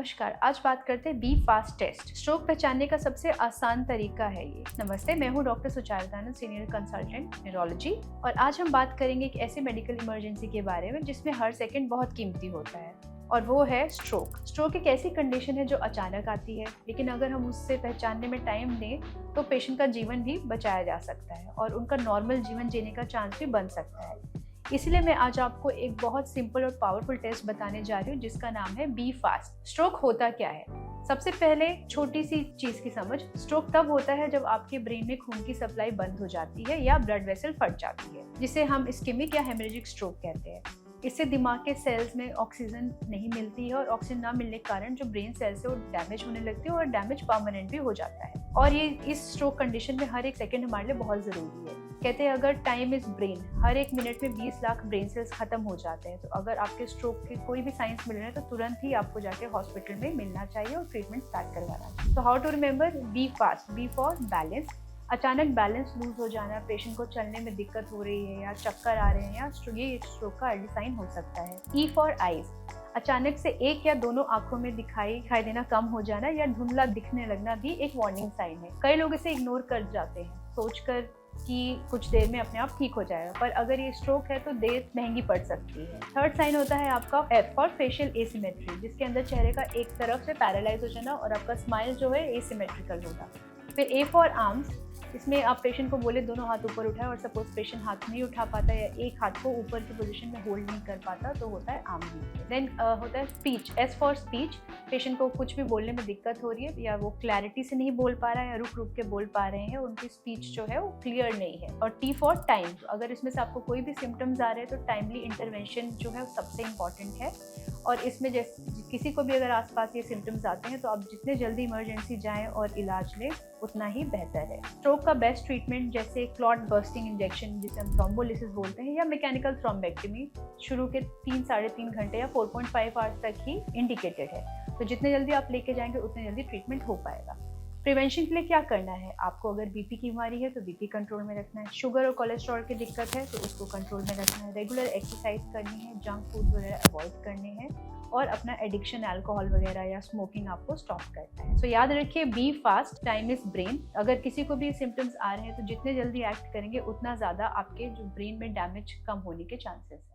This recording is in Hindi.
नमस्कार, आज बात करते हैं बी फास्ट टेस्ट। स्ट्रोक पहचानने का सबसे आसान तरीका है ये। नमस्ते, मैं हूँ डॉक्टर सुचारदानंद, सीनियर कंसल्टेंट न्यूरोलॉजी, और आज हम बात करेंगे एक ऐसी मेडिकल इमरजेंसी के बारे में जिसमें हर सेकंड बहुत कीमती होता है, और वो है स्ट्रोक। स्ट्रोक एक ऐसी कंडीशन है जो अचानक आती है, लेकिन अगर हम उससे पहचानने में टाइम दें तो पेशेंट का जीवन भी बचाया जा सकता है और उनका नॉर्मल जीवन जीने का चांस भी बन सकता है। इसलिए मैं आज आपको एक बहुत सिंपल और पावरफुल टेस्ट बताने जा रही हूँ जिसका नाम है बी फास्ट। स्ट्रोक होता क्या है? सबसे पहले छोटी सी चीज की समझ। स्ट्रोक तब होता है जब आपके ब्रेन में खून की सप्लाई बंद हो जाती है या ब्लड वेसल फट जाती है, जिसे हम इस्केमिक या हेमरेजिक स्ट्रोक कहते हैं। इससे दिमाग के सेल्स में ऑक्सीजन नहीं मिलती है और ऑक्सीजन ना मिलने के कारण जो ब्रेन सेल्स है वो डैमेज होने लगती है और डैमेज परमानेंट भी हो जाता है। और ये इस स्ट्रोक कंडीशन में हर एक सेकंड हमारे लिए बहुत जरूरी है। कहते हैं अगर टाइम इज ब्रेन, हर एक मिनट में 20 लाख ब्रेन सेल्स खत्म हो जाते हैं। तो अगर आपके स्ट्रोक के कोई भी साइंस मिल रहे हैं तो तुरंत ही आपको जाके हॉस्पिटल में मिलना चाहिए और ट्रीटमेंट स्टार्ट करवाना चाहिए। तो how to remember? Be fast. B for balance. अचानक बैलेंस लूज हो जाना, पेशेंट को चलने में दिक्कत हो रही है या चक्कर आ रहे हैं या ये स्ट्रोक का अर्ली साइन हो सकता है। E for eyes. अचानक से एक या दोनों आंखों में दिखाई देना कम हो जाना या धुंधला दिखने लगना भी एक वार्निंग साइन है। कई लोग इसे इग्नोर कर जाते हैं सोचकर कि कुछ देर में अपने आप ठीक हो जाएगा, पर अगर ये स्ट्रोक है तो देर महंगी पड़ सकती है। थर्ड साइन होता है आपका एफ फॉर फेशियल एसिमेट्री, जिसके अंदर चेहरे का एक तरफ से पैरालाइज हो जाना और आपका स्माइल जो है एसिमेट्रिकल होगा। फिर ए फॉर आर्म्स। इसमें आप पेशेंट को बोले दोनों हाथ ऊपर उठाए और सपोज पेशेंट हाथ नहीं उठा पाता या एक हाथ को ऊपर की पोजीशन में होल्ड नहीं कर पाता तो होता है आर्म वीकनेस। देन होता है speech. S for speech. Patient को कुछ भी बोलने में दिक्कत हो रही है या वो क्लैरिटी से नहीं बोल पा रहा है या रुक रुक के बोल पा रहे हैं, उनकी स्पीच जो है वो क्लियर नहीं है। और टी फॉर टाइम। अगर इसमें से आपको कोई भी सिम्टम्स आ रहे हैं तो टाइमली इंटरवेंशन जो है वो सबसे इम्पॉर्टेंट है। और इसमें जैसे किसी को भी अगर आसपास ये सिम्टम्स आते हैं तो आप जितने जल्दी इमरजेंसी जाएं और इलाज लें उतना ही बेहतर है। स्ट्रोक का बेस्ट ट्रीटमेंट जैसे क्लॉट बर्स्टिंग इंजेक्शन, जिसे हम थ्रोम्बोलिसिस बोलते हैं, या मैकेनिकल थ्रोम्बेक्टमी शुरू के 3-3.5 घंटे या 4.5 आवर्स तक ही इंडिकेटेड है। तो जितने जल्दी आप लेके जाएंगे उतने जल्दी ट्रीटमेंट हो पाएगा। प्रिवेंशन के लिए क्या करना है? आपको अगर बीपी की बीमारी है तो बीपी कंट्रोल में रखना है, शुगर और कोलेस्ट्रॉल की दिक्कत है तो उसको कंट्रोल में रखना है, रेगुलर एक्सरसाइज करनी है, जंक फूड वगैरह अवॉइड करने हैं, और अपना एडिक्शन अल्कोहल वगैरह या स्मोकिंग आपको स्टॉप करना है। तो याद रखिए, be fast, time is brain. अगर किसी को भी सिम्टम्स आ रहे हैं तो जितने जल्दी एक्ट करेंगे उतना ज़्यादा आपके जो ब्रेन में डैमेज कम होने के चांसेस हैं।